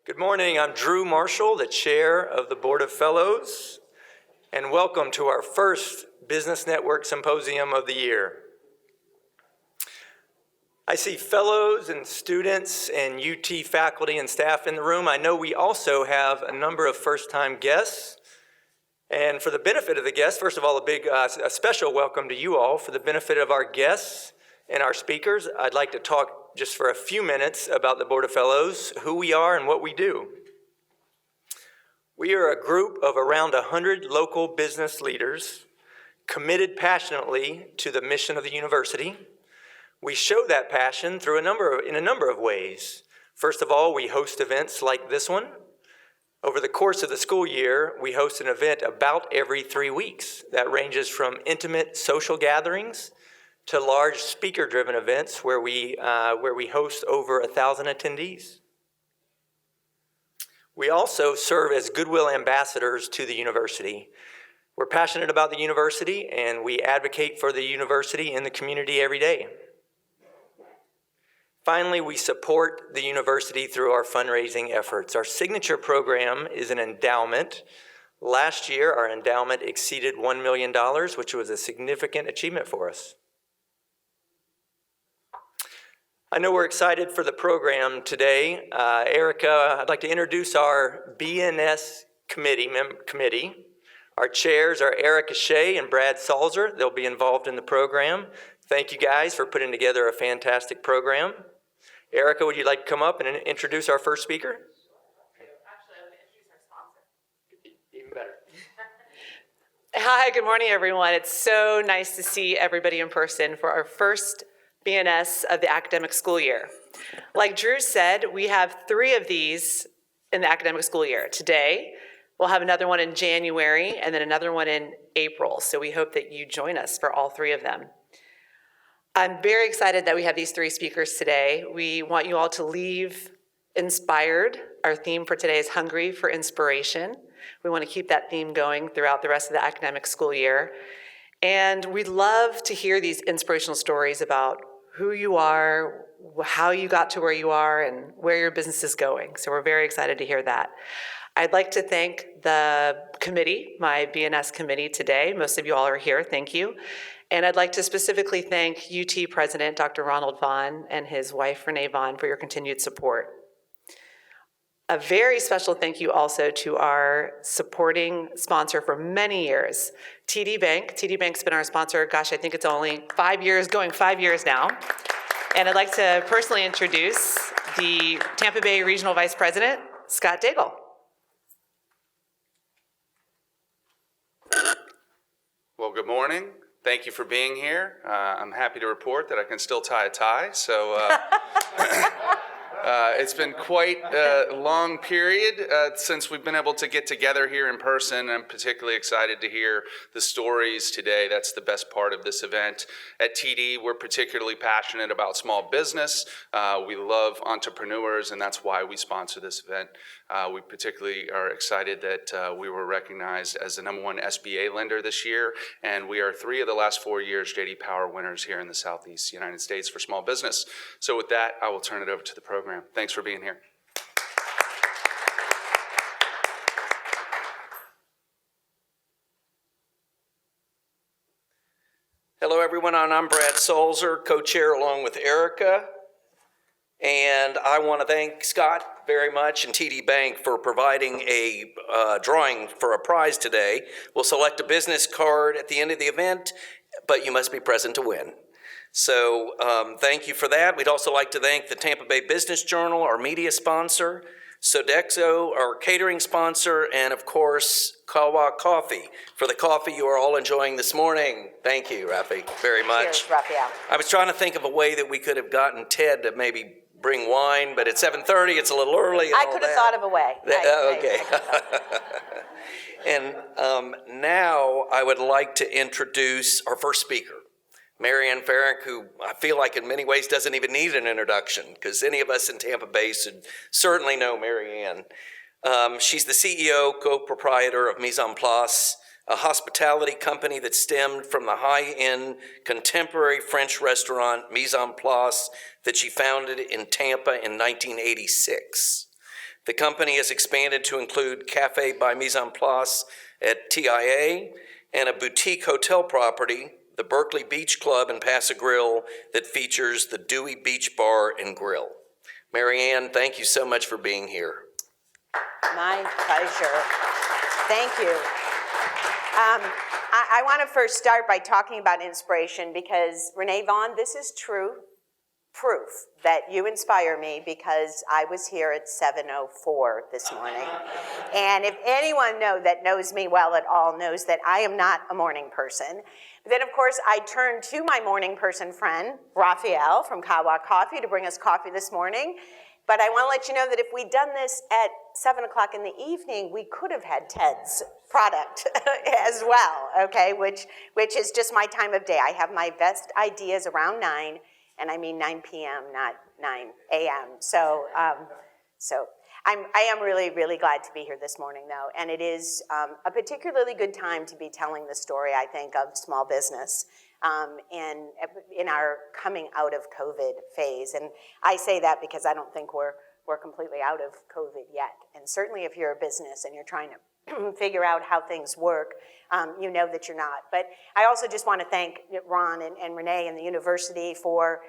Good morning, I'm Drew Marshall, the Chair of the Board of Fellows, and welcome to our first Business Network Symposium of the year. I see fellows and students and UT faculty and staff in the room. I know we also have a number of first-time guests. And for the benefit of the guests, first of all, a special welcome to you all. For the benefit of our guests and our speakers, I'd like to talk just for a few minutes about the Board of Fellows, who we are and what we do. We are a group of around 100 local business leaders committed passionately to the mission of the university. We show that passion through in a number of ways. First of all, we host events like this one. Over the course of the school year, we host an event about every 3 weeks. That ranges from intimate social gatherings to large speaker-driven events where we host over 1,000 attendees. We also serve as goodwill ambassadors to the university. We're passionate about the university, and we advocate for the university in the community every day. Finally, we support the university through our fundraising efforts. Our signature program is an endowment. Last year, our endowment exceeded $1 million, which was a significant achievement for us. I know we're excited for the program today. Erica, I'd like to introduce our BNS committee. Our chairs are Erica Shea and Brad Salzer. They'll be involved in the program. Thank you guys for putting together a fantastic program. Erica, would you like to come up and introduce our first speaker? Actually, I'm going to introduce our sponsor. Even better. Hi, good morning, everyone. It's so nice to see everybody in person for our first BNS of the academic school year. Like Drew said, we have 3 of these in the academic school year. Today, we'll have another one in January and then another one in April. So we hope that you join us for all 3 of them. I'm very excited that we have these 3 speakers today. We want you all to leave inspired. Our theme for today is Hungry for Inspiration. We want to keep that theme going throughout the rest of the academic school year. And we'd love to hear these inspirational stories about who you are, how you got to where you are, and where your business is going. So we're very excited to hear that. I'd like to thank the committee, my BNS committee today. Most of you all are here, thank you. And I'd like to specifically thank UT President Dr. Ronald Vaughn and his wife Renee Vaughn for your continued support. A very special thank you also to our supporting sponsor for many years, TD Bank. TD Bank's been our sponsor, gosh, I think it's only 5 years, going 5 years now. And I'd like to personally introduce the Tampa Bay Regional Vice President, Scott Daigle. Well, good morning. Thank you for being here. I'm happy to report that I can still tie a tie, so it's been quite a long period since we've been able to get together here in person. I'm particularly excited to hear the stories today. That's the best part of this event. At TD, we're particularly passionate about small business. We love entrepreneurs, and that's why we sponsor this event. We particularly are excited that we were recognized as the #1 SBA lender this year, and we are 3 of the last 4 years J.D. Power winners here in the Southeast United States for small business. So with that, I will turn it over to the program. Thanks for being here. Hello, everyone. I'm Brad Salzer, co-chair along with Erica. And I want to thank Scott very much and TD Bank for providing a drawing for a prize today. We'll select a business card at the end of the event, but you must be present to win. So thank you for that. We'd also like to thank the Tampa Bay Business Journal, our media sponsor, Sodexo, our catering sponsor, and of course, Kahwa Coffee for the coffee you are all enjoying this morning. Thank you, Rafi, very much. Cheers, Rafael. I was trying to think of a way that we could have gotten Ted to maybe bring wine, but it's 7:30, it's a little early. I could have thought of a way. Okay. And now I would like to introduce our first speaker, Marianne Ferrick, who I feel like in many ways doesn't even need an introduction because any of us in Tampa Bay should certainly know Marianne. She's the CEO, co-proprietor of Mise, a hospitality company that stemmed from the high-end contemporary French restaurant Mise that she founded in Tampa in 1986. The company has expanded to include Cafe by Mise at TIA and a boutique hotel property, the Berkeley Beach Club and Paso Grill, that features the Dewey Beach Bar and Grill. Marianne, thank you so much for being here. My pleasure. Thank you. I want to first start by talking about inspiration because, Renee Vaughn, this is true proof that you inspire me because I was here at 7:04 this morning. And if anyone knows me well at all knows that I am not a morning person. But then, of course, I turned to my morning person friend, Rafael from Kahwa Coffee, to bring us coffee this morning. But I want to let you know that if we'd done this at 7 o'clock in the evening, we could have had Ted's product as well, okay, which is just my time of day. I have my best ideas around 9, and I mean 9 p.m., not 9 a.m. So I am really, really glad to be here this morning, though, and it is a particularly good time to be telling the story, I think, of small business in our coming out of COVID phase. And I say that because I don't think we're completely out of COVID yet. And certainly if you're a business and you're trying to figure out how things work, you know that you're not. But I also just want to thank Ron and Renee and the university for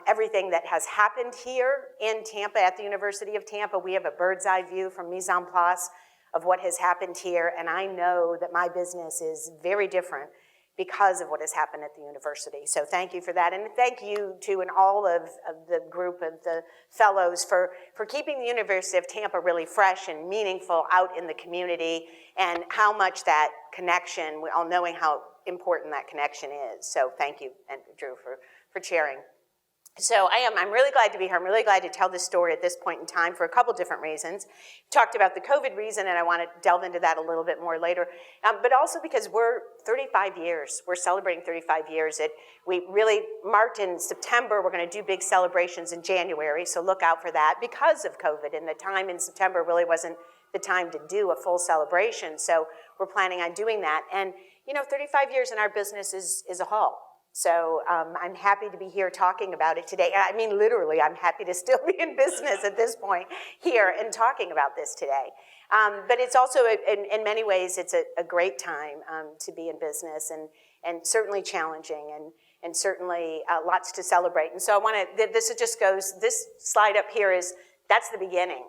everything that has happened here in Tampa at the University of Tampa. We have a bird's eye view from Mise en Place of what has happened here. And I know that my business is very different because of what has happened at the university. So thank you for that. And thank you to and all of the group of the fellows for keeping the University of Tampa really fresh and meaningful out in the community, and how much that connection, all knowing how important that connection is. So thank you, and Drew, for chairing. So I'm really glad to be here. I'm really glad to tell this story at this point in time for a couple different reasons. We talked about the COVID reason, and I want to delve into that a little bit more later, but also because we're 35 years. We're celebrating 35 years. We really marked in September. We're going to do big celebrations in January, so look out for that because of COVID, and the time in September really wasn't the time to do a full celebration, so we're planning on doing that. And, 35 years in our business is a haul. So I'm happy to be here talking about it today. I mean, literally, I'm happy to still be in business at this point here and talking about this today. But it's also, in many ways, it's a great time to be in business, and certainly challenging, and certainly lots to celebrate. And so I want to, this slide up here that's the beginning.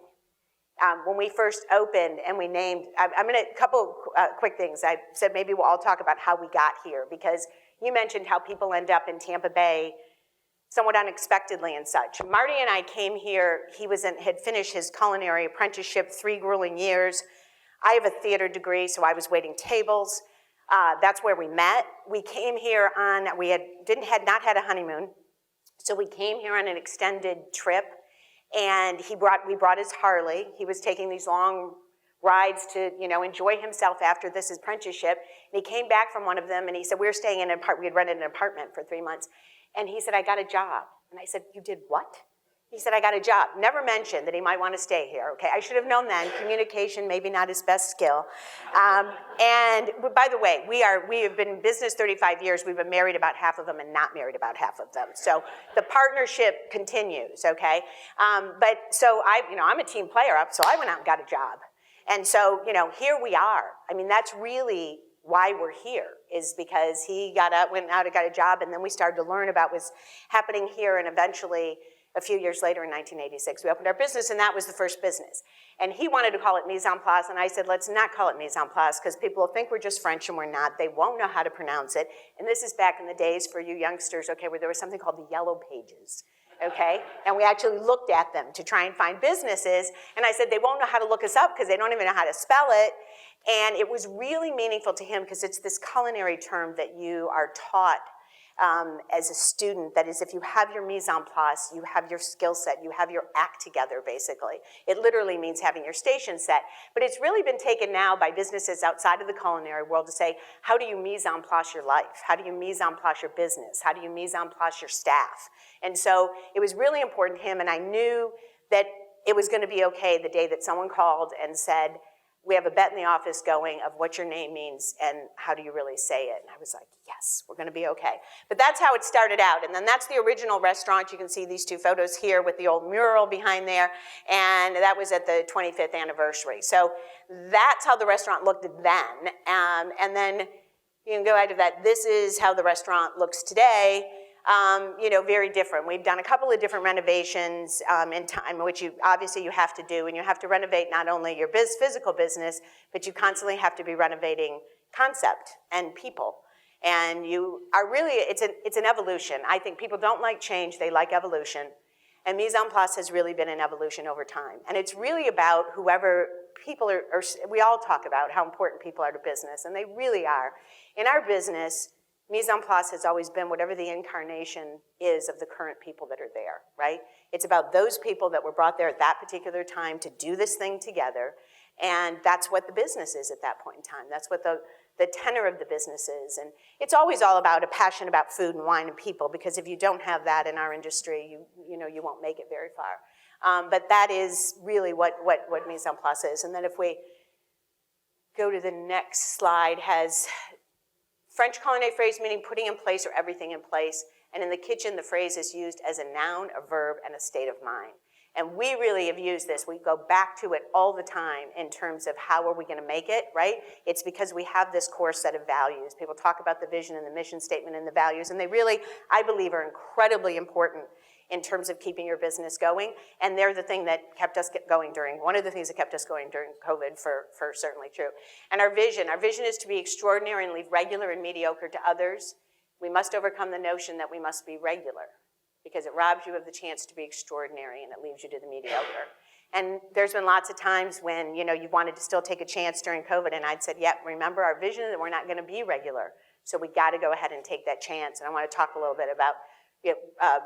When we first opened and we named, I'm going to, a couple quick things. I said maybe we'll all talk about how we got here, because you mentioned how people end up in Tampa Bay somewhat unexpectedly and such. Marty and I came here, had finished his culinary apprenticeship, 3 grueling years. I have a theater degree, so I was waiting tables. That's where we met. We came here we had not had a honeymoon, so we came here on an extended trip, and we brought his Harley. He was taking these long rides to, enjoy himself after this apprenticeship. And he came back from one of them, and he said, we had rented an apartment for 3 months. And he said, I got a job. And I said, you did what? He said, I got a job. Never mentioned that he might want to stay here, okay? I should have known then. Communication, maybe not his best skill. And by the way, we have been in business 35 years. We've been married about half of them and not married about half of them. So the partnership continues, okay? But so I'm a team player, so I went out and got a job. And so, here we are. I mean, that's really why we're here, is because he went out and got a job, and then we started to learn about what's happening here, and eventually, a few years later in 1986, we opened our business, and that was the first business. And he wanted to call it Mise en Place, and I said, let's not call it Mise en Place, because people will think we're just French, and we're not. They won't know how to pronounce it. And this is back in the days for you youngsters, okay, where there was something called the Yellow Pages. Okay, and we actually looked at them to try and find businesses, and I said they won't know how to look us up because they don't even know how to spell it. And it was really meaningful to him because it's this culinary term that you are taught as a student. That is, if you have your mise en place, you have your skill set, you have your act together, basically. It literally means having your station set. But it's really been taken now by businesses outside of the culinary world to say, how do you mise en place your life? How do you mise en place your business? How do you mise en place your staff? And so it was really important to him, and I knew that it was going to be okay the day that someone called and said, we have a bet in the office going of what your name means and how do you really say it. And I was like, yes, we're gonna be okay. But that's how it started out. And then that's the original restaurant. You can see these two photos here with the old mural behind there. And that was at the 25th anniversary. So that's how the restaurant looked then. And then you can go out to that. This is how the restaurant looks today. Very different. We've done a couple of different renovations in time, which obviously you have to do, and you have to renovate not only your physical business, but you constantly have to be renovating concept and people. And you are really, it's an evolution. I think people don't like change, they like evolution. And Mise en Place has really been an evolution over time. And it's really about whoever people are, we all talk about how important people are to business, and they really are. In our business, Mise en Place has always been whatever the incarnation is of the current people that are there, right? It's about those people that were brought there at that particular time to do this thing together, and that's what the business is at that point in time. That's what the tenor of the business is, and it's always all about a passion about food and wine and people, because if you don't have that in our industry, you won't make it very far. But that is really what Mise en Place is. And then if we go to the next slide, has French culinary phrase meaning putting in place or everything in place. And in the kitchen, the phrase is used as a noun, a verb, and a state of mind. And we really have used this. We go back to it all the time in terms of how are we going to make it, right? It's because we have this core set of values. People talk about the vision and the mission statement and the values, and they really, I believe, are incredibly important in terms of keeping your business going. And they're the thing that kept us going one of the things that kept us going during COVID for certainly true. And our vision is to be extraordinary and leave regular and mediocre to others. We must overcome the notion that we must be regular, because it robs you of the chance to be extraordinary and it leaves you to the mediocre. And there's been lots of times when, you wanted to still take a chance during COVID, and I'd said, remember our vision that we're not gonna be regular. So we gotta go ahead and take that chance. And I wanna talk a little bit about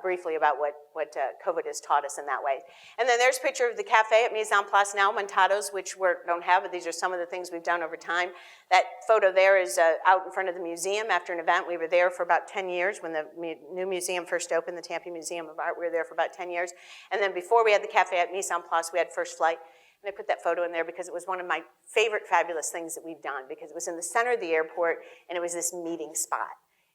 briefly about what COVID has taught us in that way. And then there's a picture of the cafe at Mise en Place now, Montados, which we don't have, but these are some of the things we've done over time. That photo there is out in front of the museum after an event. We were there for about 10 years when the new museum first opened, the Tampa Museum of Art. We were there for about 10 years. And then before we had the cafe at Mise en Place, we had First Flight. And I put that photo in there because it was one of my favorite fabulous things that we've done, because it was in the center of the airport and it was this meeting spot.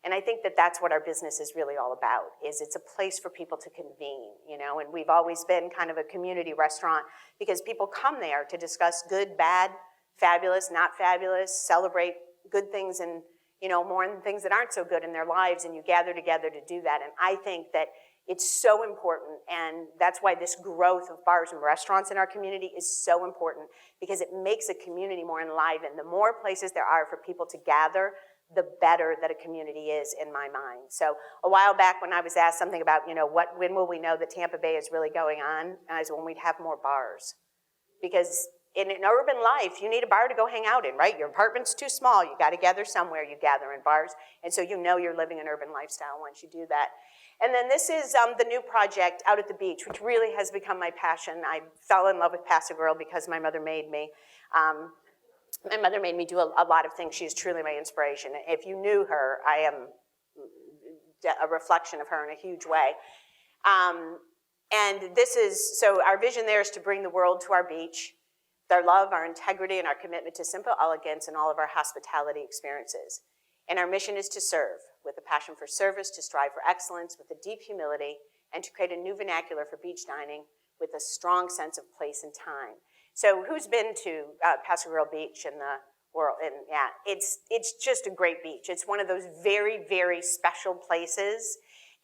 And I think that that's what our business is really all about, is it's a place for people to convene, and we've always been kind of a community restaurant because people come there to discuss good, bad, fabulous, not fabulous, celebrate good things and, more than things that aren't so good in their lives, and you gather together to do that. And I think that it's so important, and that's why this growth of bars and restaurants in our community is so important, because it makes a community more enlivened. The more places there are for people to gather, the better that a community is in my mind. So a while back when I was asked something about, when will we know that Tampa Bay is really going on? And I said, when we'd have more bars. Because in an urban life, you need a bar to go hang out in, right? Your apartment's too small. You got to gather somewhere. You gather in bars. And so you're living an urban lifestyle once you do that. And then this is the new project out at the beach, which really has become my passion. I fell in love with Bascarno because my mother made me. My mother made me do a lot of things. She is truly my inspiration. If you knew her, I am a reflection of her in a huge way. And so our vision there is to bring the world to our beach, with our love, our integrity, and our commitment to simple elegance in all of our hospitality experiences. And our mission is to serve, with a passion for service, to strive for excellence, with a deep humility, and to create a new vernacular for beach dining with a strong sense of place and time. So who's been to Bascarno Beach in the world? And yeah, it's just a great beach. It's one of those very, very special places.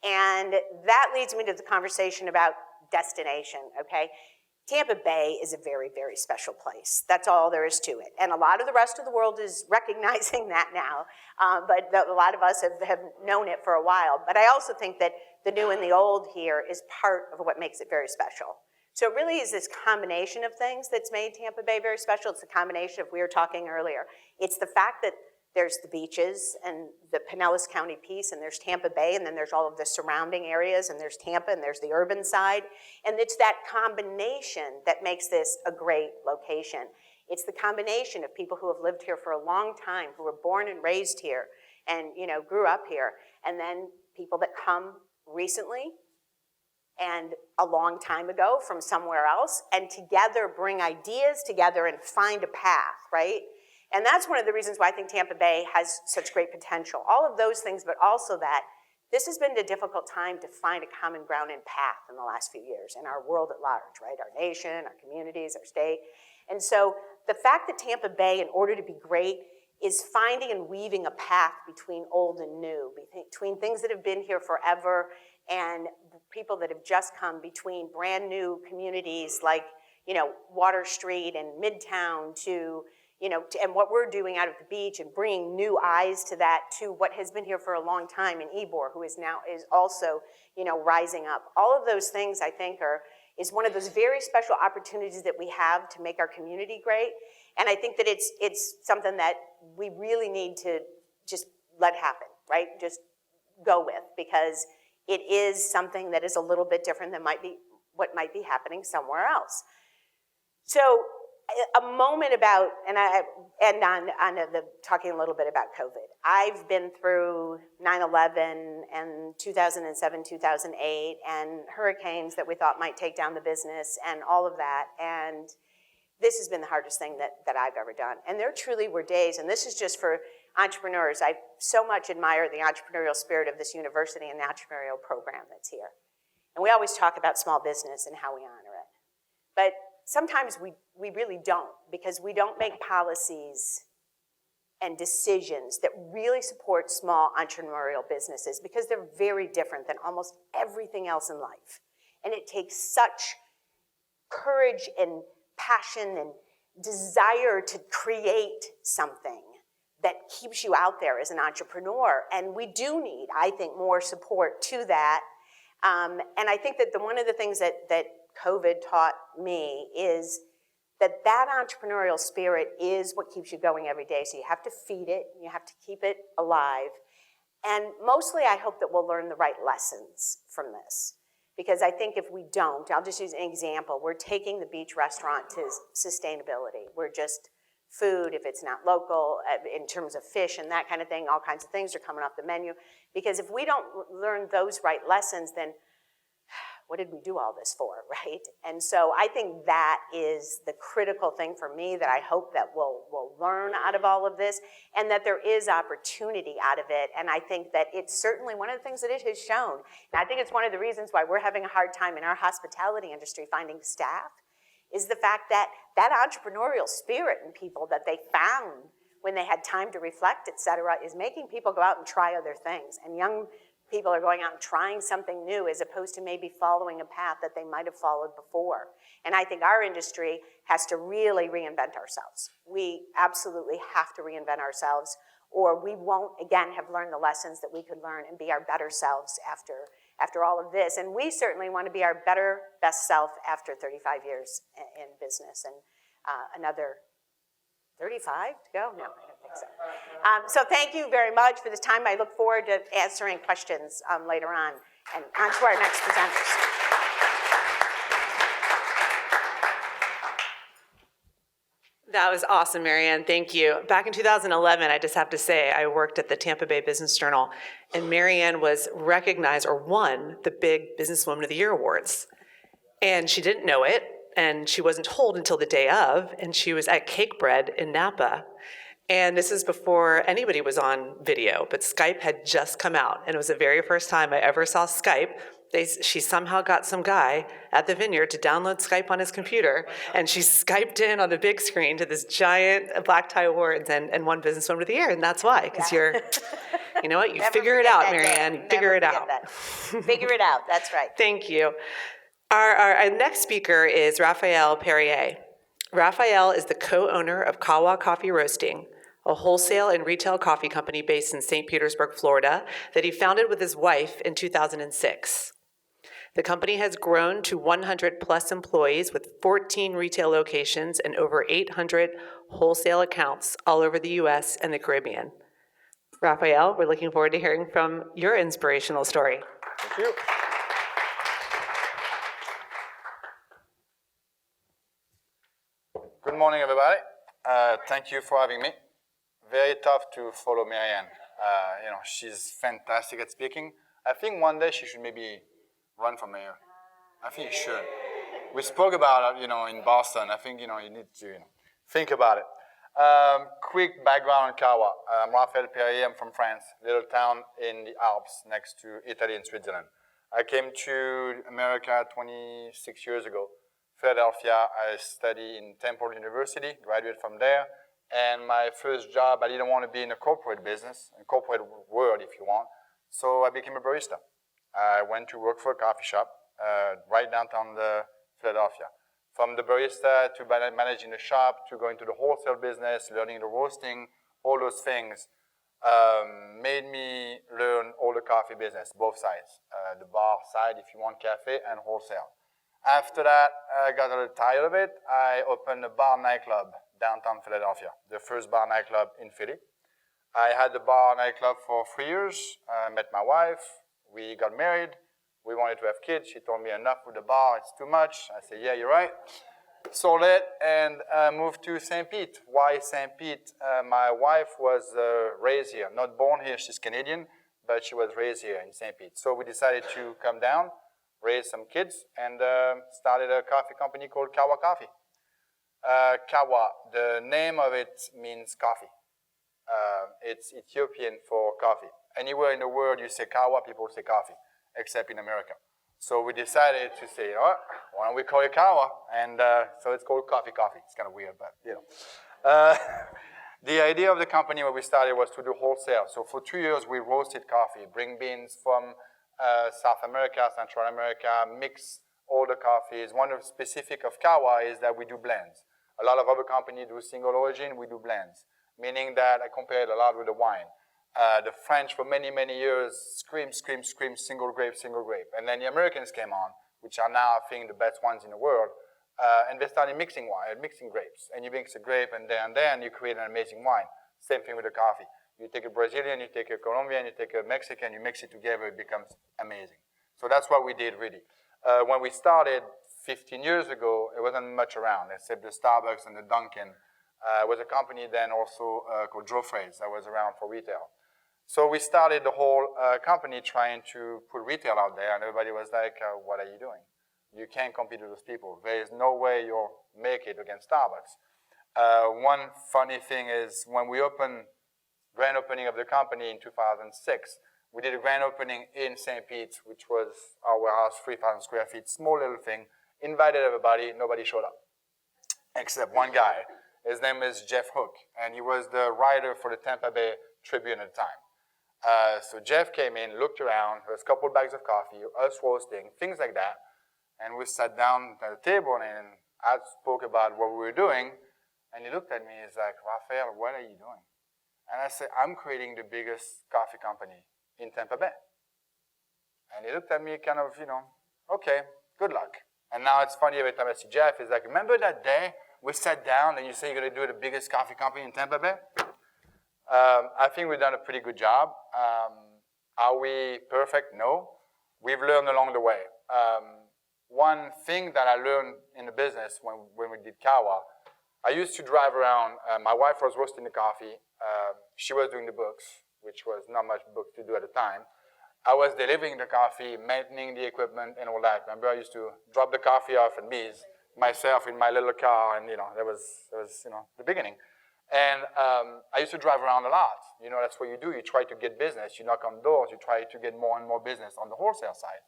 And that leads me to the conversation about destination, okay? Tampa Bay is a very, very special place. That's all there is to it. And a lot of the rest of the world is recognizing that now, but a lot of us have known it for a while. But I also think that the new and the old here is part of what makes it very special. So it really is this combination of things that's made Tampa Bay very special. It's the combination of, we were talking earlier, it's the fact that there's the beaches and the Pinellas County piece, and there's Tampa Bay, and then there's all of the surrounding areas, and there's Tampa, and there's the urban side. And it's that combination that makes this a great location. It's the combination of people who have lived here for a long time, who were born and raised here, and grew up here, and then people that come recently and a long time ago from somewhere else, and together bring ideas together and find a path, right? And that's one of the reasons why I think Tampa Bay has such great potential. All of those things, but also that this has been a difficult time to find a common ground and path in the last few years in our world at large, right? Our nation, our communities, our state. And so the fact that Tampa Bay, in order to be great, is finding and weaving a path between old and new, between things that have been here forever and people that have just come, between brand new communities like, Water Street and Midtown to, and what we're doing out of the beach and bringing new eyes to that, to what has been here for a long time in Ybor, who is also, rising up. All of those things, I think, is one of those very special opportunities that we have to make our community great. And I think that it's something that we really need to just let happen, right? Just go with, because it is something that is a little bit different than what might be happening somewhere else. So a moment about, and I end on talking a little bit about COVID. I've been through 9/11 and 2007, 2008, and hurricanes that we thought might take down the business and all of that. And this has been the hardest thing that I've ever done. And there truly were days, and this is just for entrepreneurs. I so much admire the entrepreneurial spirit of this university and the entrepreneurial program that's here. And we always talk about small business and how we honor it. But sometimes we really don't, because we don't make policies and decisions that really support small entrepreneurial businesses, because they're very different than almost everything else in life. And it takes such courage and passion and desire to create something that keeps you out there as an entrepreneur. And we do need, I think, more support to that. And I think that one of the things that COVID taught me is that entrepreneurial spirit is what keeps you going every day. So you have to feed it, you have to keep it alive. And mostly I hope that we'll learn the right lessons from this. Because I think if we don't, I'll just use an example. We're taking the beach restaurant to sustainability. We're just food, if it's not local, in terms of fish and that kind of thing, all kinds of things are coming off the menu. Because if we don't learn those right lessons, then what did we do all this for, right? And so I think that is the critical thing for me that I hope that we'll learn out of all of this, and that there is opportunity out of it. And I think that it's certainly one of the things that it has shown. And I think it's one of the reasons why we're having a hard time in our hospitality industry finding staff, is the fact that entrepreneurial spirit in people that they found when they had time to reflect, et cetera, is making people go out and try other things. And young people are going out and trying something new as opposed to maybe following a path that they might have followed before. And I think our industry has to really reinvent ourselves. We absolutely have to reinvent ourselves, or we won't, again, have learned the lessons that we could learn and be our better selves after all of this. And we certainly want to be our better, best self after 35 years in business, and another 35 to go? No, I don't think so. So thank you very much for this time. I look forward to answering questions later on. And on to our next presenters. That was awesome, Marianne. Thank you. Back in 2011, I just have to say, I worked at the Tampa Bay Business Journal, and Marianne was recognized or won the big Businesswoman of the Year awards. And she didn't know it, and she wasn't told until the day of, and she was at Cake Bread in Napa. And this is before anybody was on video, but Skype had just come out, and it was the very first time I ever saw Skype. She somehow got some guy at the Vineyard to download Skype on his computer, and she Skyped in on the big screen to this giant Black Tie Awards and won Businesswoman of the Year, and that's why, because you're, you know what, you figure it out, Marianne, you figure it out. Figure it out, that's right. Thank you. Our next speaker is Rafael Perrier. Rafael is the co-owner of Kahwa Coffee Roasting, a wholesale and retail coffee company based in St. Petersburg, Florida, that he founded with his wife in 2006. The company has grown to 100 plus employees with 14 retail locations and over 800 wholesale accounts all over the US and the Caribbean. Rafael, we're looking forward to hearing from your inspirational story. Thank you. Good morning, everybody. Thank you for having me. Very tough to follow Marianne. She's fantastic at speaking. I think one day she should maybe run for mayor. I think you should. We spoke about it, in Boston. I think, you need to, think about it. Quick background on Kahwa. I'm Rafael Perrier. I'm from France, little town in the Alps next to Italy and Switzerland. I came to America 26 years ago. Philadelphia, I studied in Temple University, graduated from there. And my first job, I didn't want to be in a corporate business, a corporate world if you want. So I became a barista. I went to work for a coffee shop right downtown Philadelphia. From the barista to managing the shop to going to the wholesale business, learning the roasting, all those things made me learn all the coffee business, both sides. The bar side, if you want cafe, and wholesale. After that, I got a little tired of it. I opened a bar nightclub downtown Philadelphia, the first bar nightclub in Philly. I had the bar nightclub for 3 years. I met my wife. We got married. We wanted to have kids. She told me enough with the bar, it's too much. I said, yeah, you're right. Sold it and moved to St. Pete. Why St. Pete? My wife was raised here, not born here, she's Canadian, but she was raised here in St. Pete. So we decided to come down, raise some kids, and started a coffee company called Kahwa Coffee. Kahwa, the name of it means coffee. It's Ethiopian for coffee. Anywhere in the world you say Kahwa, people say coffee, except in America. So we decided to say, why don't we call it Kahwa? And so it's called Coffee. It's kind of weird, but the idea of the company when we started was to do wholesale. So for 2 years we roasted coffee, bring beans from South America, Central America, mix all the coffees. One of the specific of Kahwa is that we do blends. A lot of other companies do single origin, we do blends, meaning that I compare it a lot with the wine. The French for many, many years scream, single grape. And then the Americans came on, which are now, I think, the best ones in the world. And they started mixing wine, mixing grapes. And you mix a grape and then you create an amazing wine. Same thing with the coffee. You take a Brazilian, you take a Colombian, you take a Mexican, you mix it together, it becomes amazing. So that's what we did, really. When we started 15 years ago, it wasn't much around, except the Starbucks and the Dunkin'. It was a company then also called Joffrey's that was around for retail. So we started the whole company trying to put retail out there, and everybody was like, what are you doing? You can't compete with those people. There is no way you'll make it against Starbucks. One funny thing is when we opened, grand opening of the company in 2006, we did a grand opening in St. Pete, which was our warehouse, 3,000 square feet, small little thing, invited everybody, nobody showed up, except one guy. His name is Jeff Hook, and he was the writer for the Tampa Bay Tribune at the time. So Jeff came in, looked around, there was a couple bags of coffee, us roasting, things like that. And we sat down at the table and I spoke about what we were doing. And he looked at me, he's like, Rafael, what are you doing? And I said, I'm creating the biggest coffee company in Tampa Bay. And he looked at me kind of, okay, good luck. And now it's funny every time I see Jeff, he's like, remember that day we sat down and you say you're going to do the biggest coffee company in Tampa Bay? I think we've done a pretty good job. Are we perfect? No. We've learned along the way. One thing that I learned in the business when we did Kahwa, I used to drive around. My wife was roasting the coffee. She was doing the books, which was not much book to do at the time. I was delivering the coffee, maintaining the equipment and all that. Remember, I used to drop the coffee off at Mise myself in my little car, and that was the beginning. And I used to drive around a lot. That's what you do. You try to get business. You knock on doors. You try to get more and more business on the wholesale side.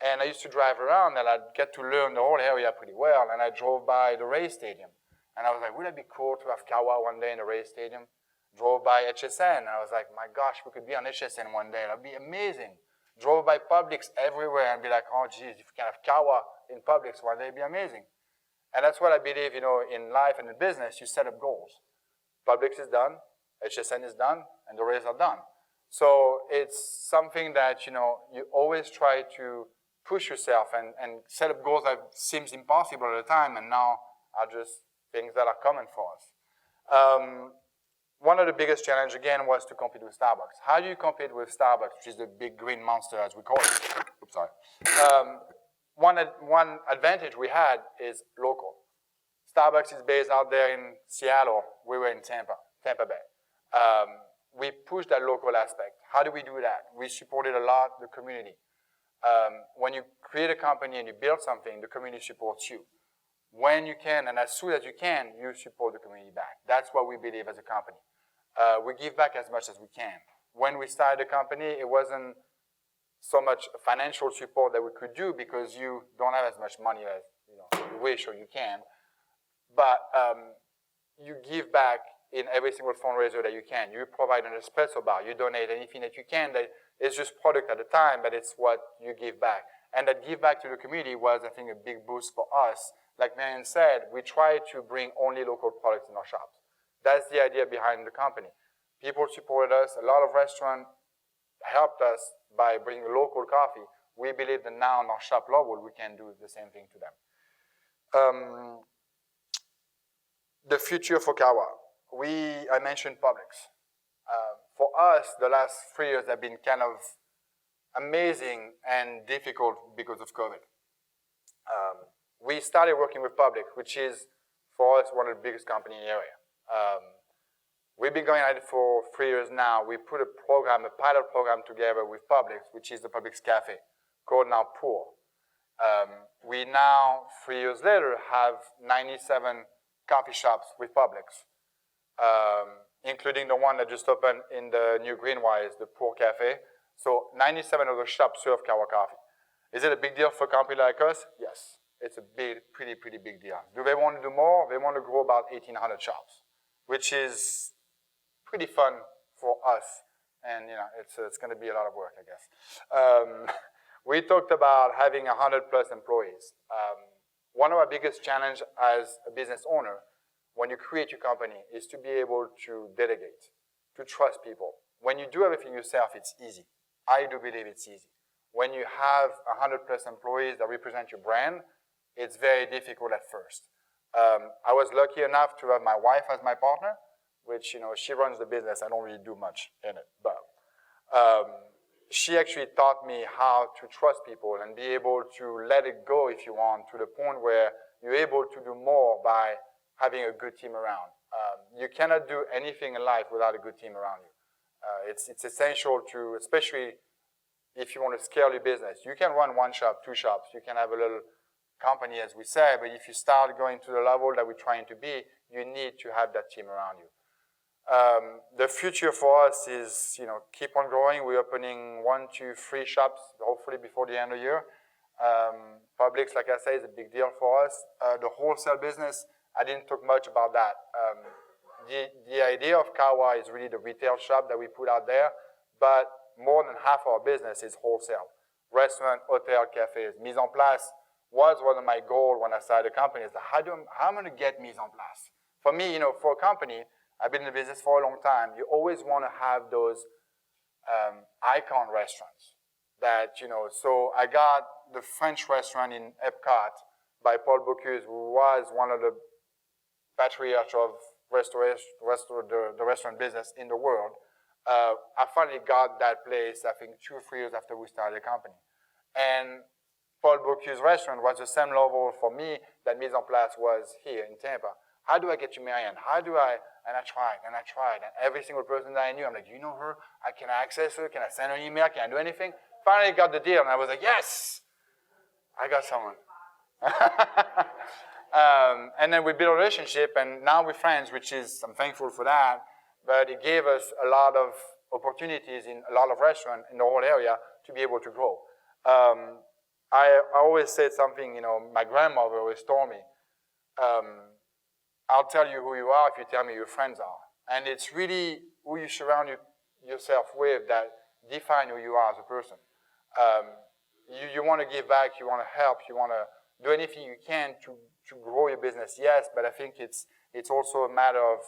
And I used to drive around, and I'd get to learn the whole area pretty well. And I drove by the Rays Stadium. And I was like, wouldn't it be cool to have Kahwa one day in the Rays Stadium? Drove by HSN. And I was like, my gosh, we could be on HSN one day. That'd be amazing. Drove by Publix everywhere and be like, oh, geez, if we can have Kahwa in Publix one day, it'd be amazing. And that's what I believe, in life and in business, you set up goals. Publix is done, HSN is done, and the Rays are done. So it's something that, you always try to push yourself and set up goals that seems impossible at the time, and now are just things that are common for us. One of the biggest challenges, again, was to compete with Starbucks. How do you compete with Starbucks, which is the big green monster, as we call it? Oops, sorry. One advantage we had is local. Starbucks is based out there in Seattle. We were in Tampa Bay. We pushed that local aspect. How do we do that? We supported a lot the community. When you create a company and you build something, the community supports you. When you can, and as soon as you can, you support the community back. That's what we believe as a company. We give back as much as we can. When we started the company, it wasn't so much financial support that we could do because you don't have as much money as you wish or you can. But you give back in every single fundraiser that you can. You provide an espresso bar. You donate anything that you can. That it's just product at a time, but it's what you give back. And that give back to the community was, I think, a big boost for us. Like Marianne said, we try to bring only local products in our shops. That's the idea behind the company. People supported us. A lot of restaurants helped us by bringing local coffee. We believe that now in our shop level, we can do the same thing to them. The future for Kahwa. I mentioned Publix. For us, the last 3 years have been kind of amazing and difficult because of COVID. We started working with Publix, which is, for us, one of the biggest companies in the area. We've been going at it for 3 years now. We put a pilot program together with Publix, which is the Publix Cafe, called now Pour. We now, 3 years later, have 97 coffee shops with Publix, including the one that just opened in the new Greenwise, the Pour Cafe. So 97 of the shops serve Kahwa coffee. Is it a big deal for a company like us? Yes. It's a pretty big deal. Do they want to do more? They want to grow about 1,800 shops, which is pretty fun for us. And it's going to be a lot of work, I guess. We talked about having 100 plus employees. One of our biggest challenges as a business owner, when you create your company, is to be able to delegate, to trust people. When you do everything yourself, it's easy. I do believe it's easy. When you have 100 plus employees that represent your brand, it's very difficult at first. I was lucky enough to have my wife as my partner, which, she runs the business. I don't really do much in it, but she actually taught me how to trust people and be able to let it go, if you want, to the point where you're able to do more by having a good team around. You cannot do anything in life without a good team around you. It's essential to, especially if you want to scale your business. You can run one shop, two shops. You can have a little company, as we say, but if you start going to the level that we're trying to be, you need to have that team around you. The future for us is, keep on growing. We're opening 1, 2, 3 shops, hopefully before the end of the year. Publix, like I say, is a big deal for us. The wholesale business, I didn't talk much about that. The idea of Kahwa is really the retail shop that we put out there, but more than half our business is wholesale. Restaurant, hotel, cafes. Mise en place was one of my goals when I started the company. Is how am I going to get mise en place? For me, for a company, I've been in the business for a long time. You always want to have those icon restaurants that, so I got the French restaurant in Epcot by Paul Bocuse, who was one of the patriarchs of the restaurant business in the world. I finally got that place, I think, 2 or 3 years after we started the company. And Paul Bocuse's restaurant was the same level for me that Mise en Place was here in Tampa. How do I get to Marianne? And I tried. And every single person that I knew, I'm like, do you know her? Can I access her? Can I send her an email? Can I do anything? Finally got the deal, and I was like, yes! I got someone. And then we built a relationship, and now we're friends, I'm thankful for that. But it gave us a lot of opportunities in a lot of restaurants in the whole area to be able to grow. I always said something, my grandmother always told me, I'll tell you who you are if you tell me who your friends are. And it's really who you surround yourself with that define who you are as a person. You want to give back, you want to help, you want to do anything you can to grow your business, yes, but I think it's also a matter of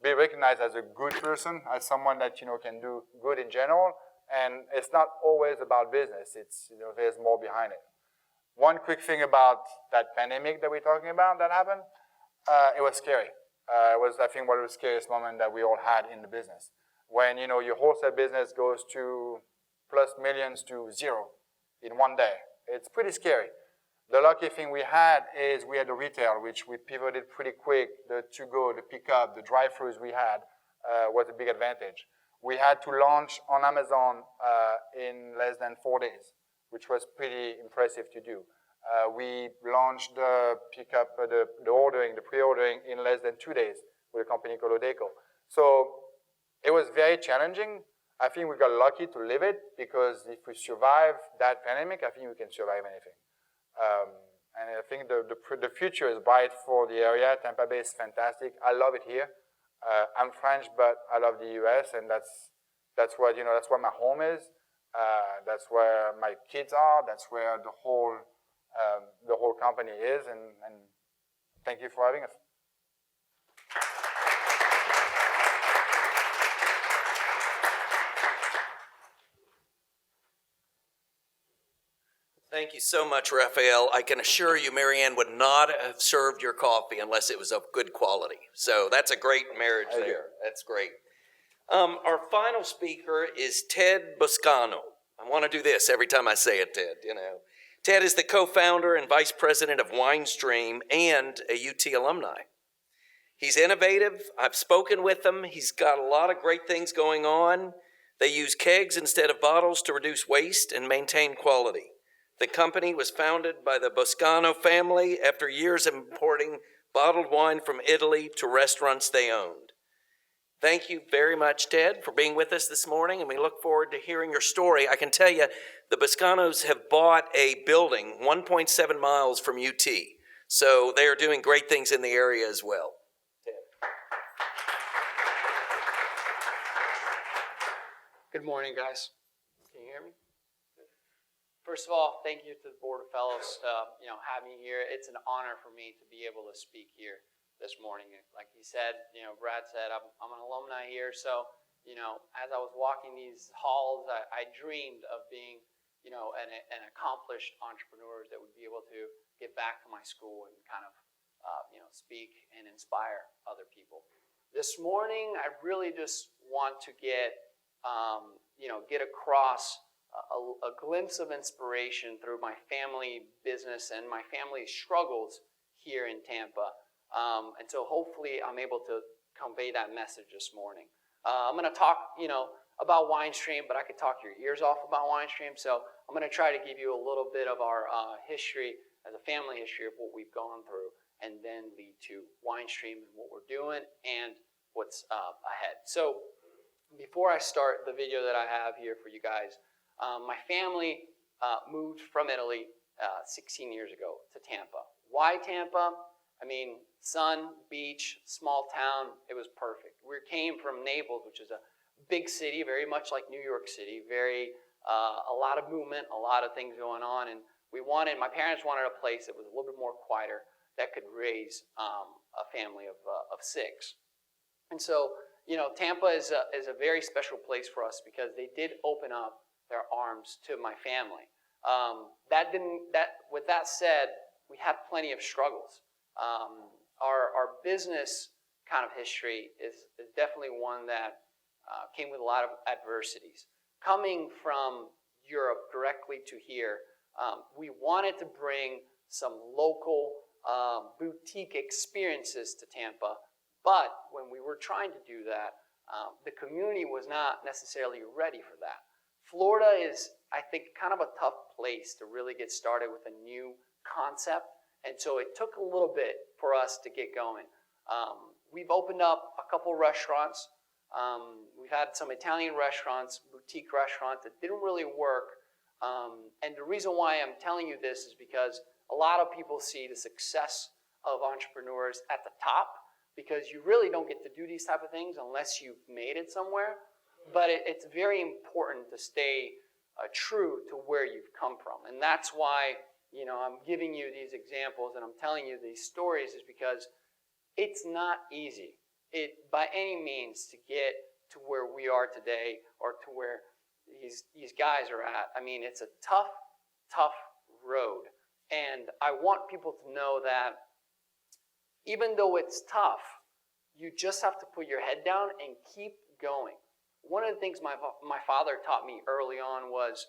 being recognized as a good person, as someone that can do good in general, and it's not always about business. It's there's more behind it. One quick thing about that pandemic that we're talking about that happened, it was scary. It was, I think, one of the scariest moments that we all had in the business. When your wholesale business goes to plus millions to zero in one day, it's pretty scary. The lucky thing we had is we had the retail, which we pivoted pretty quick. The to-go, the pickup, the drive-thrus we had was a big advantage. We had to launch on Amazon in less than 4 days. which was pretty impressive to do. We launched the pickup, the ordering, the pre-ordering in less than 2 days with a company called Odeco. So it was very challenging. I think we got lucky to live it, because if we survive that pandemic, I think we can survive anything. And I think the future is bright for the area. Tampa Bay is fantastic. I love it here. I'm French, but I love the U.S., and that's what, that's where my home is. That's where my kids are. That's where the whole company is. And thank you for having us. Thank you so much, Rafael. I can assure you Marianne would not have served your coffee unless it was of good quality. So that's a great marriage there. That's great. Our final speaker is Ted Bascarno. I want to do this every time I say it, Ted, Ted is the co-founder and vice president of WineStream and a UT alumni. He's innovative. I've spoken with him. He's got a lot of great things going on. They use kegs instead of bottles to reduce waste and maintain quality. The company was founded by the Bascarno family after years of importing bottled wine from Italy to restaurants they owned. Thank you very much, Ted, for being with us this morning, and we look forward to hearing your story. I can tell you the Bascarnos have bought a building 1.7 miles from UT, so they are doing great things in the area as well. Good morning, guys. Can you hear me? First of all, thank you to the Board of Fellows, having me here. It's an honor for me to be able to speak here this morning. Like he said, Brad said, I'm an alumni here. So, as I was walking these halls, I dreamed of being, an accomplished entrepreneur that would be able to get back to my school and kind of, speak and inspire other people. This morning, I really just want to get across a glimpse of inspiration through my family business and my family's struggles here in Tampa. And so hopefully I'm able to convey that message this morning. I'm going to talk, about WineStream, but I could talk your ears off about WineStream. So I'm going to try to give you a little bit of our history, as a family history of what we've gone through, and then lead to WineStream and what we're doing and what's ahead. So before I start the video that I have here for you guys, my family moved from Italy 16 years ago to Tampa. Why Tampa? I mean, sun, beach, small town, it was perfect. We came from Naples, which is a big city, very much like New York City, a lot of movement, a lot of things going on, and my parents wanted a place that was a little bit more quieter that could raise a family of 6. And so, Tampa is a very special place for us because they did open up their arms to my family. With that said, we had plenty of struggles. Our business kind of history is definitely one that came with a lot of adversities. Coming from Europe directly to here, we wanted to bring some local boutique experiences to Tampa, but when we were trying to do that, the community was not necessarily ready for that. Florida is, I think, kind of a tough place to really get started with a new concept, and so it took a little bit for us to get going. We've opened up a couple restaurants. We've had some Italian restaurants, boutique restaurants that didn't really work, and the reason why I'm telling you this is because a lot of people see the success of entrepreneurs at the top, because you really don't get to do these type of things unless you've made it somewhere. But it's very important to stay true to where you've come from. And that's why, I'm giving you these examples and I'm telling you these stories, is because it's not easy, by any means, to get to where we are today or to where these guys are at. I mean, it's a tough road. And I want people to know that even though it's tough, you just have to put your head down and keep going. One of the things my father taught me early on was,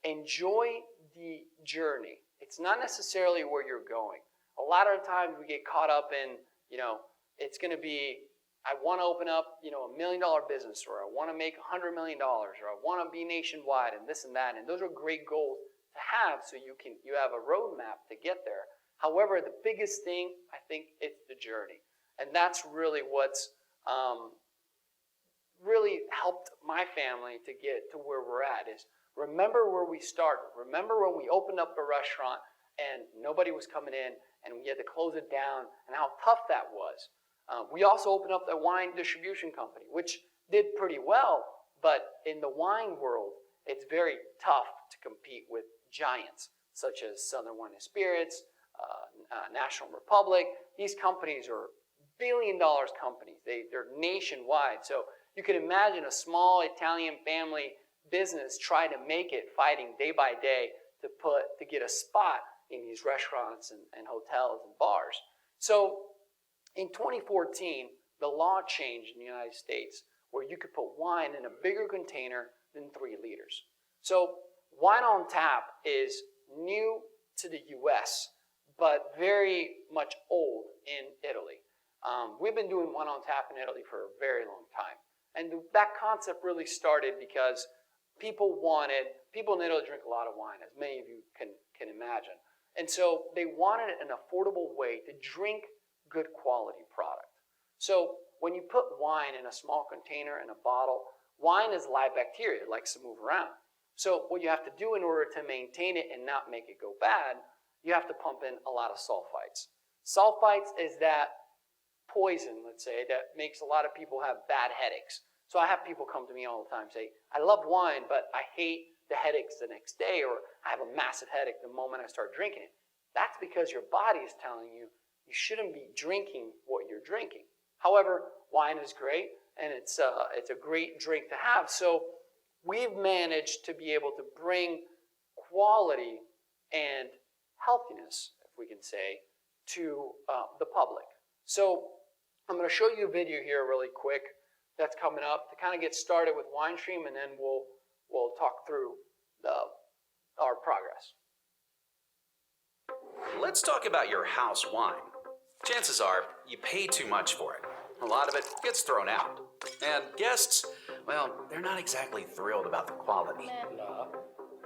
enjoy the journey. It's not necessarily where you're going. A lot of times we get caught up in, it's going to be I want to open up, $1 million business, or I want to make $100 million, or I want to be nationwide, and this and that. And those are great goals to have, so you have a roadmap to get there. However, the biggest thing, I think, it's the journey, and that's really what's really helped my family to get to where we're at. Is remember where we started. Remember when we opened up a restaurant and nobody was coming in, and we had to close it down, and how tough that was. We also opened up the wine distribution company, which did pretty well, but in the wine world, it's very tough to compete with giants such as Southern Wine and Spirits, National Republic. These companies are billion-dollar companies. They're nationwide. So you can imagine a small Italian family business trying to make it, fighting day by day to get a spot in these restaurants and hotels and bars. So in 2014, the law changed in the United States where you could put wine in a bigger container than 3 liters. So wine on tap is new to the US, but very much old in Italy. We've been doing wine on tap in Italy for a very long time. And that concept really started because people in Italy drink a lot of wine, as many of you can imagine. And so they wanted an affordable way to drink good quality product. So when you put wine in a small container, in a bottle, wine is live bacteria. It likes to move around. So what you have to do in order to maintain it and not make it go bad, you have to pump in a lot of sulfites. Sulfites is that poison, let's say, that makes a lot of people have bad headaches. So I have people come to me all the time say, I love wine, but I hate the headaches the next day, or I have a massive headache the moment I start drinking it. That's because your body is telling you you shouldn't be drinking what you're drinking. However, wine is great, and it's a great drink to have. So we've managed to be able to bring quality and healthiness, if we can say, to the public. So I'm going to show you a video here really quick that's coming up to kind of get started with WineStream, and then we'll talk through our progress. Let's talk about your house wine. Chances are you pay too much for it. A lot of it gets thrown out. And guests, well, they're not exactly thrilled about the quality.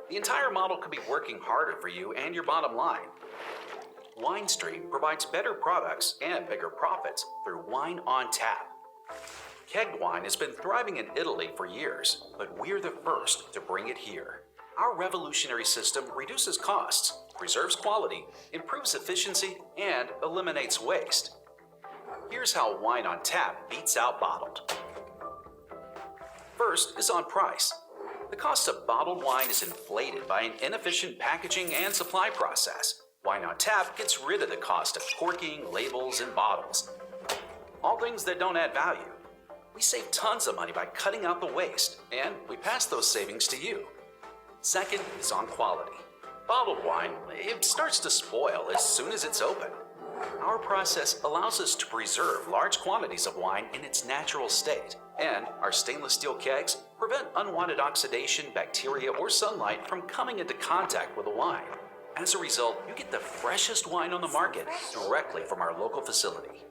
The entire model could be working harder for you and your bottom line. WineStream provides better products and bigger profits through wine on tap. Kegged wine has been thriving in Italy for years, but we're the first to bring it here. Our revolutionary system reduces costs, preserves quality, improves efficiency, and eliminates waste. Here's how wine on tap beats out bottled. First is on price. The cost of bottled wine is inflated by an inefficient packaging and supply process. Wine on tap gets rid of the cost of corking, labels, and bottles. All things that don't add value. We save tons of money by cutting out the waste, and we pass those savings to you. Second is on quality. Bottled wine, it starts to spoil as soon as it's open. Our process allows us to preserve large quantities of wine in its natural state, and our stainless steel kegs prevent unwanted oxidation, bacteria, or sunlight from coming into contact with the wine. As a result, you get the freshest wine on the market directly from our local facility.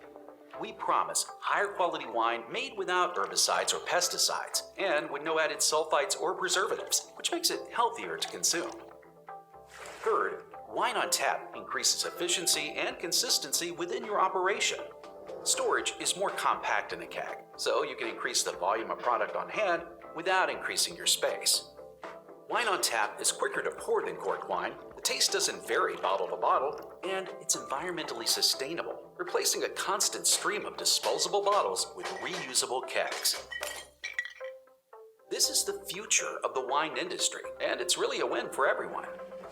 We promise higher quality wine made without herbicides or pesticides, and with no added sulfites or preservatives, which makes it healthier to consume. Third, wine on tap increases efficiency and consistency within your operation. Storage is more compact in a keg, so you can increase the volume of product on hand without increasing your space. Wine on tap is quicker to pour than corked wine, the taste doesn't vary bottle to bottle, and it's environmentally sustainable, replacing a constant stream of disposable bottles with reusable kegs. This is the future of the wine industry, and it's really a win for everyone.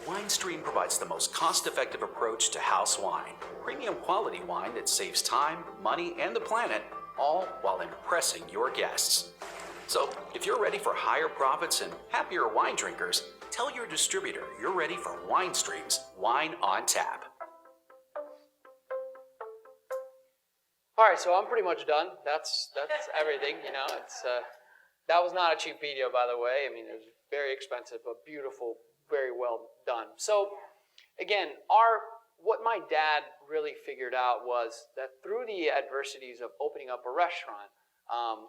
WineStream provides the most cost-effective approach to house wine, premium quality wine that saves time, money, and the planet, all while impressing your guests. So, if you're ready for higher profits and happier wine drinkers, tell your distributor you're ready for WineStream's Wine on Tap. All right, so I'm pretty much done. That's everything. It's that was not a cheap video, by the way. I mean, it was very expensive, but beautiful, very well done. So, again, our what my dad really figured out was that through the adversities of opening up a restaurant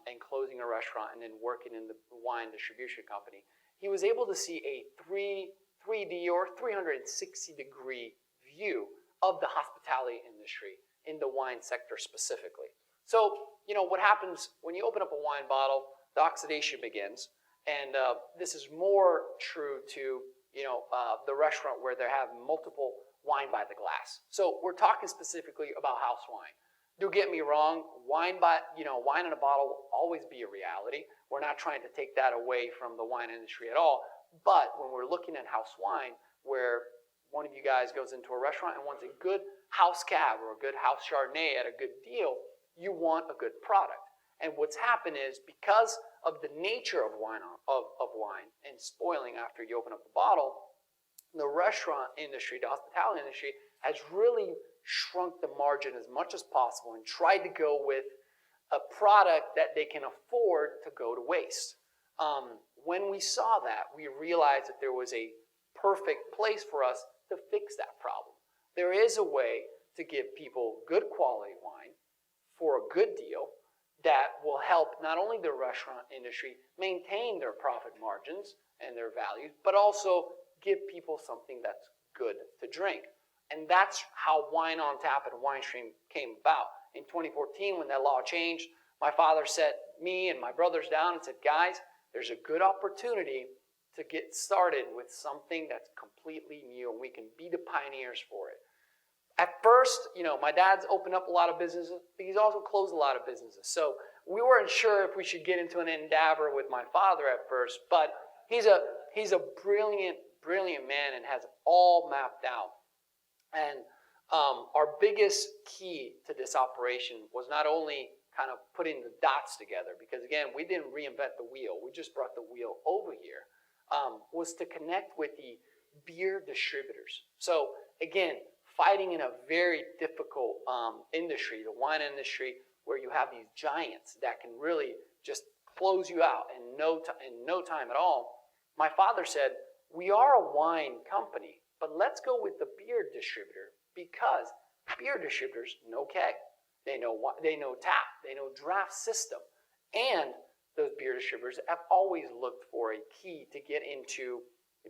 and closing a restaurant and then working in the wine distribution company, he was able to see a 3D or 360-degree view of the hospitality industry in the wine sector specifically. So, what happens when you open up a wine bottle, the oxidation begins, and this is more true to, the restaurant where they have multiple wine by the glass. So we're talking specifically about house wine. Don't get me wrong, wine in a bottle will always be a reality. We're not trying to take that away from the wine industry at all. But when we're looking at house wine, where one of you guys goes into a restaurant and wants a good house cab or a good house Chardonnay at a good deal, you want a good product. And what's happened is, because of the nature of wine and spoiling after you open up the bottle, the restaurant industry, the hospitality industry, has really shrunk the margin as much as possible and tried to go with a product that they can afford to go to waste. When we saw that, we realized that there was a perfect place for us to fix that problem. There is a way to give people good quality wine for a good deal that will help not only the restaurant industry maintain their profit margins and their values, but also give people something that's good to drink. And that's how Wine on Tap and WineStream came about. In 2014, when that law changed, my father set me and my brothers down and said, guys, there's a good opportunity to get started with something that's completely new, and we can be the pioneers for it. At first, my dad's opened up a lot of businesses, but he's also closed a lot of businesses. So we weren't sure if we should get into an endeavor with my father at first, but he's a brilliant man and has it all mapped out. And our biggest key to this operation was not only kind of putting the dots together, because again, we didn't reinvent the wheel, we just brought the wheel over here, was to connect with the beer distributors. So again, fighting in a very difficult industry, the wine industry, where you have these giants that can really just close you out in no time at all. My father said, we are a wine company, but let's go with the beer distributor, because beer distributors know keg, they know tap, they know draft system, and those beer distributors have always looked for a key to get into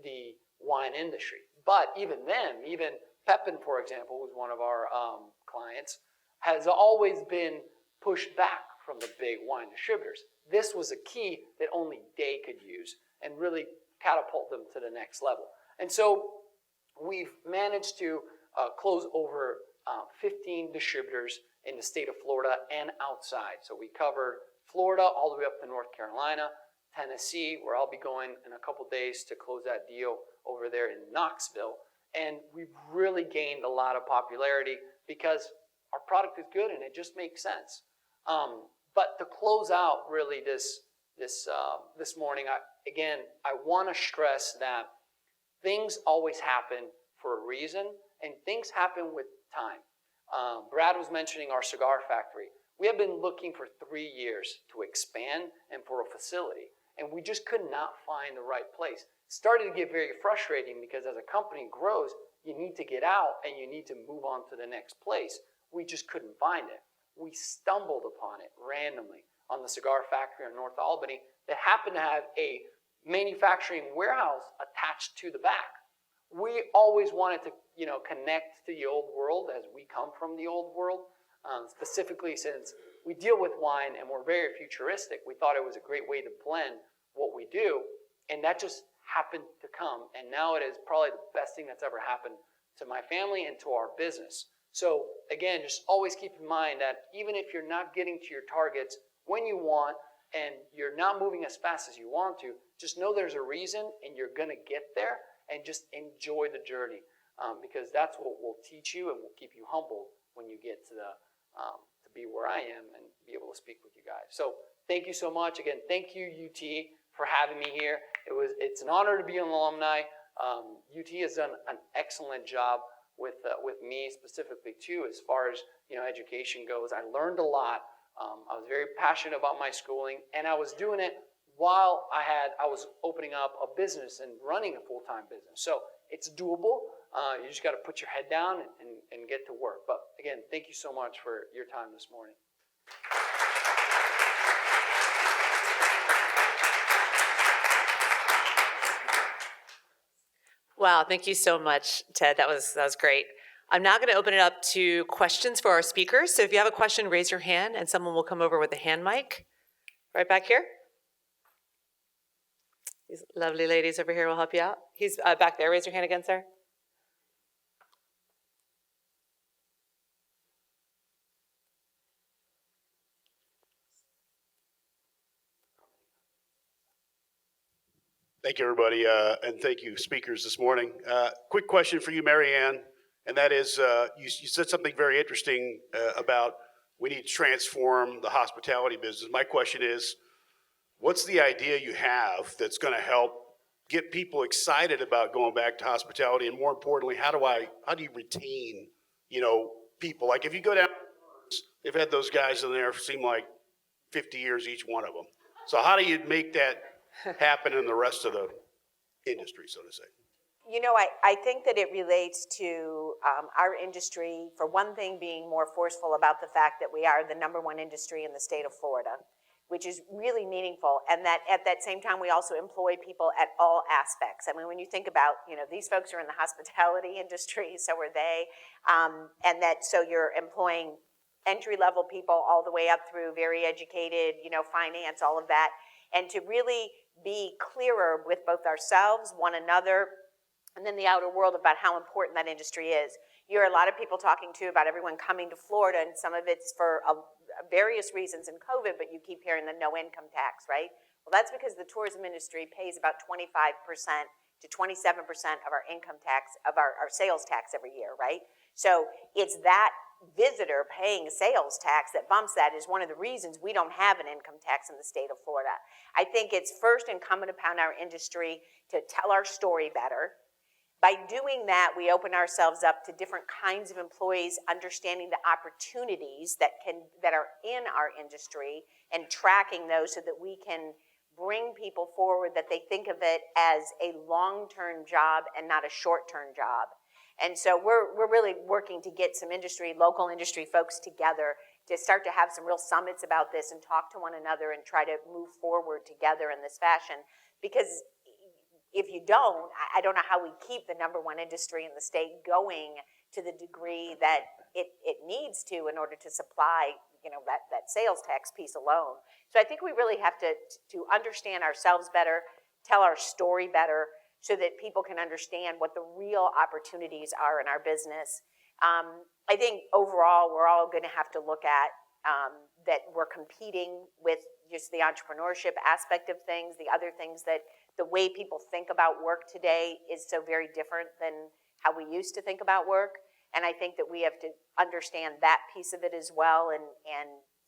the wine industry. But even then, even Pepin, for example, who's one of our clients, has always been pushed back from the big wine distributors. This was a key that only they could use and really catapult them to the next level. And so we've managed to close over 15 distributors in the state of Florida and outside. So we covered Florida all the way up to North Carolina, Tennessee, where I'll be going in a couple days to close that deal over there in Knoxville. And we've really gained a lot of popularity because our product is good and it just makes sense. But to close out really this morning, I want to stress that things always happen for a reason, and things happen with time. Brad was mentioning our cigar factory. We have been looking for 3 years to expand and for a facility, and we just could not find the right place. It started to get very frustrating because as a company grows, you need to get out and you need to move on to the next place. We just couldn't find it. We stumbled upon it randomly on the cigar factory in North Albany that happened to have a manufacturing warehouse attached to the back. We always wanted to, connect to the old world as we come from the old world. Specifically, since we deal with wine and we're very futuristic, we thought it was a great way to blend what we do, and that just happened to come. And now it is probably the best thing that's ever happened to my family and to our business. So again, just always keep in mind that even if you're not getting to your targets when you want and you're not moving as fast as you want to, just know there's a reason and you're going to get there, and just enjoy the journey, because that's what will teach you and will keep you humble when you get to to be where I am and be able to speak with you guys. So thank you so much. Again, thank you, UT, for having me here. It's an honor to be an alumni. UT has done an excellent job with me specifically too, as far as education goes. I learned a lot. I was very passionate about my schooling, and I was doing it while I was opening up a business and running a full-time business. So it's doable. You just got to put your head down and get to work. But again, thank you so much for your time this morning. Wow, thank you so much, Ted. That was great. I'm now going to open it up to questions for our speakers. So if you have a question, raise your hand and someone will come over with a hand mic. Right back here. These lovely ladies over here will help you out. He's back there. Raise your hand again, sir. Thank you, everybody, and thank you, speakers, this morning. Quick question for you, Marianne, and that is, you said something very interesting about we need to transform the hospitality business. My question is, what's the idea you have that's going to help get people excited about going back to hospitality, and more importantly, how do you retain, people? Like if you go down, they've had those guys in there for seem like 50 years each one of them. So how do you make that happen in the rest of the industry, so to say? I think that it relates to our industry, for one thing, being more forceful about the fact that we are the #1 industry in the state of Florida, which is really meaningful. And that at that same time, we also employ people at all aspects. I mean, when you think about, these folks are in the hospitality industry, so are they. So you're employing entry-level people all the way up through very educated, finance, all of that. And to really be clearer with both ourselves, one another, and then the outer world about how important that industry is. You hear a lot of people talking too about everyone coming to Florida, and some of it's for various reasons in COVID, but you keep hearing the no income tax, right? Well, that's because the tourism industry pays about 25% to 27% of our income tax, of our sales tax every year, right? So it's that visitor paying sales tax that bumps that is one of the reasons we don't have an income tax in the state of Florida. I think it's first incumbent upon our industry to tell our story better. By doing that, we open ourselves up to different kinds of employees, understanding the opportunities that are in our industry and tracking those so that we can bring people forward, that they think of it as a long-term job and not a short-term job. And so we're really working to get some local industry folks together to start to have some real summits about this and talk to one another and try to move forward together in this fashion. Because if you don't, I don't know how we keep the #1 industry in the state going to the degree that it needs to in order to supply, that sales tax piece alone. So I think we really have to understand ourselves better, tell our story better, so that people can understand what the real opportunities are in our business. I think overall, we're all going to have to look at that we're competing with just the entrepreneurship aspect of things, the other things that the way people think about work today is so very different than how we used to think about work. And I think that we have to understand that piece of it as well and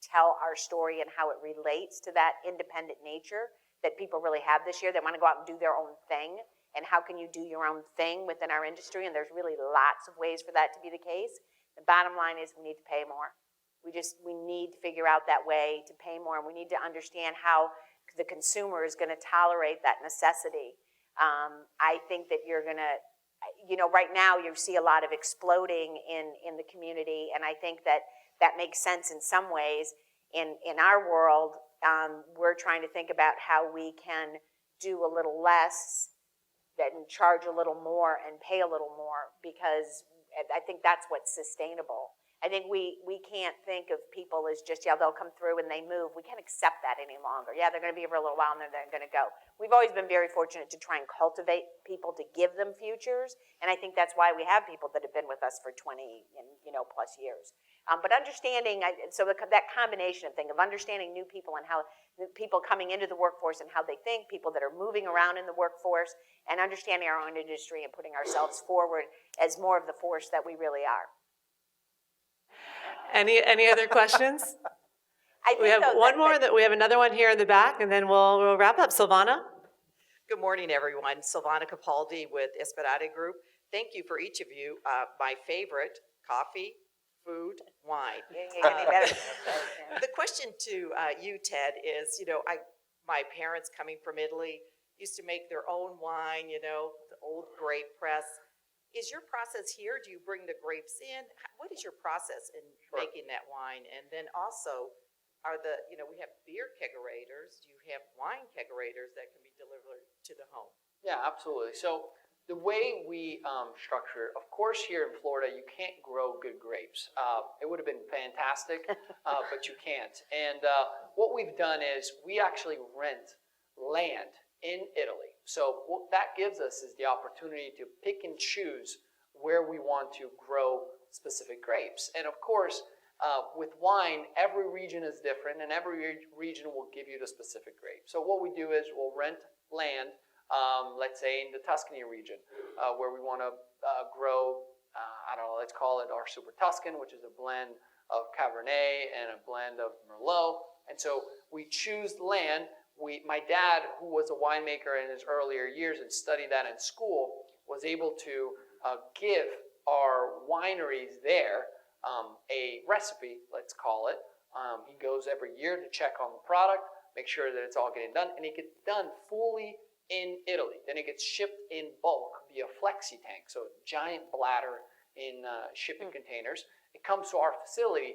tell our story and how it relates to that independent nature that people really have this year. They want to go out and do their own thing. And how can you do your own thing within our industry? And there's really lots of ways for that to be the case. The bottom line is we need to pay more. We need to figure out that way to pay more. And we need to understand how the consumer is going to tolerate that necessity. I think that you're going to, right now you see a lot of exploding in the community. And I think that makes sense in some ways. In our world, we're trying to think about how we can do a little less and charge a little more and pay a little more, because I think that's what's sustainable. I think we can't think of people as just, they'll come through and they move. We can't accept that any longer. Yeah, they're going to be here for a little while and then they're going to go. We've always been very fortunate to try and cultivate people to give them futures, and I think that's why we have people that have been with us for 20 plus years. But understanding, that combination of understanding new people and how people coming into the workforce and how they think, people that are moving around in the workforce, and understanding our own industry and putting ourselves forward as more of the force that we really are. Any other questions? We have one more. We have another one here in the back, and then we'll wrap up. Silvana? Good morning, everyone. Silvana Capaldi with Esperade Group. Thank you for each of you. My favorite, coffee, food, wine. The question to you, Ted, is, my parents coming from Italy used to make their own wine, the old grape press. is your process here? Do you bring the grapes in? What is your process in making that wine? And then also, are we have beer kegerators. Do you have wine kegerators that can be delivered to the home? Yeah, absolutely. So the way we structure it, of course, here in Florida, you can't grow good grapes. It would have been fantastic, but you can't. And what we've done is we actually rent land in Italy. So what that gives us is the opportunity to pick and choose where we want to grow specific grapes. And of course, with wine, every region is different, and every region will give you the specific grape. So what we do is we'll rent land, let's say in the Tuscany region, where we want to grow, let's call it our Super Tuscan, which is a blend of Cabernet and a blend of Merlot. And so we choose the land. My dad, who was a winemaker in his earlier years and studied that in school, was able to give our wineries there a recipe, let's call it. He goes every year to check on the product, make sure that it's all getting done, and it gets done fully in Italy. Then it gets shipped in bulk via flexi tank, so a giant bladder in shipping containers. It comes to our facility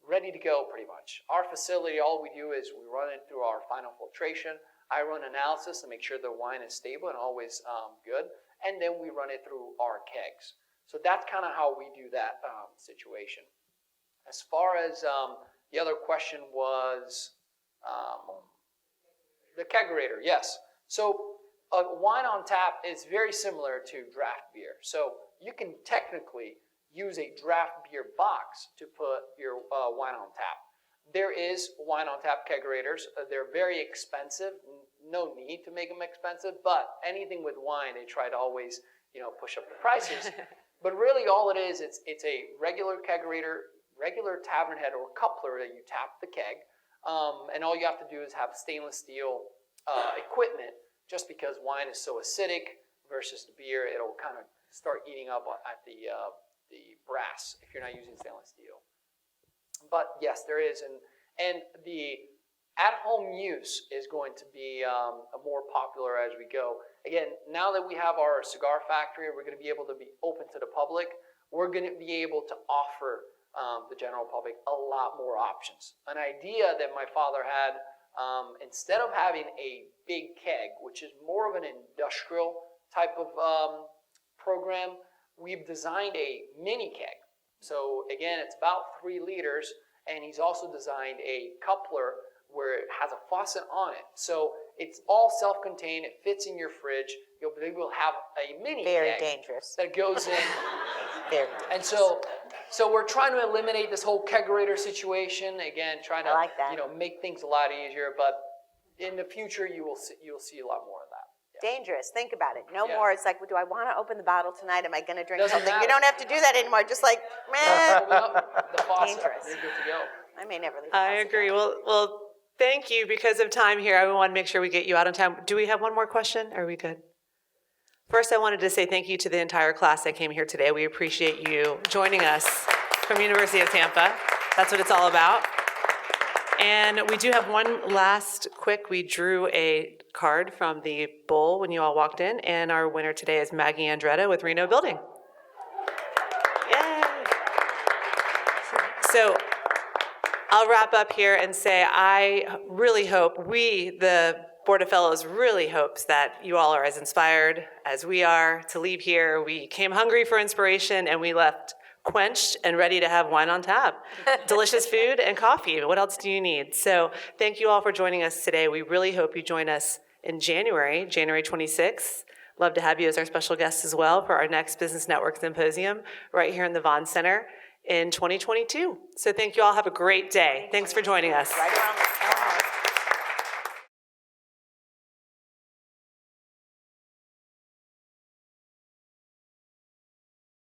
ready to go pretty much. Our facility, all we do is we run it through our final filtration. I run analysis to make sure the wine is stable and always good, and then we run it through our kegs. So that's kind of how we do that situation. As far as the other question was the kegerator, yes. So wine on tap is very similar to draft beer. So you can technically use a draft beer box to put your wine on tap. There is wine on tap kegerators. They're very expensive. No need to make them expensive, but anything with wine, they try to always push up the prices. But really all it is, it's a regular kegerator, regular tavern head or coupler that you tap the keg. And all you have to do is have stainless steel equipment, just because wine is so acidic versus the beer, it'll kind of start eating up at the brass if you're not using stainless steel. But yes, there is. And the at-home use is going to be more popular as we go. Again, now that we have our cigar factory, we're going to be able to be open to the public. We're going to be able to offer the general public a lot more options. An idea that my father had, instead of having a big keg, which is more of an industrial type of program, we've designed a mini keg. So again, it's about 3 liters, and he's also designed a coupler where it has a faucet on it. So it's all self-contained, it fits in your fridge. You'll be able to have a mini Very keg dangerous. that goes in. Very And dangerous. so we're trying to eliminate this whole kegerator situation. Again, trying to I like that. make things a lot easier. But in the future, you'll see a lot more of that. Yeah. Dangerous. Think about it. No Yeah. more. It's like, do I want to open the bottle tonight? Am I going to drink Doesn't something? matter. You don't have to do that anymore. Just like, meh. Open up the faucet. Dangerous. You're good to go. I may never leave. the I house agree. again. Well, thank you. Because of time here, I want to make sure we get you out on time. Do we have one more question? Are we good? First, I wanted to say thank you to the entire class that came here today. We appreciate you joining us from University of Tampa. That's what it's all about. And we do have one last quick. We drew a card from the bowl when you all walked in, and our winner today is Maggie Andretta with Reno Building. Yay! So I'll wrap up here and say I really hope the Board of Fellows really hopes that you all are as inspired as we are to leave here. We came hungry for inspiration and we left quenched and ready to have wine on tap. Delicious food and coffee. What else do you need? So thank you all for joining us today. We really hope you join us in January 26th. Love to have you as our special guest as well for our next Business Network Symposium right here in the Vaughn Center in 2022. So thank you all. Have a great day. Thanks for joining us. Right around the corner.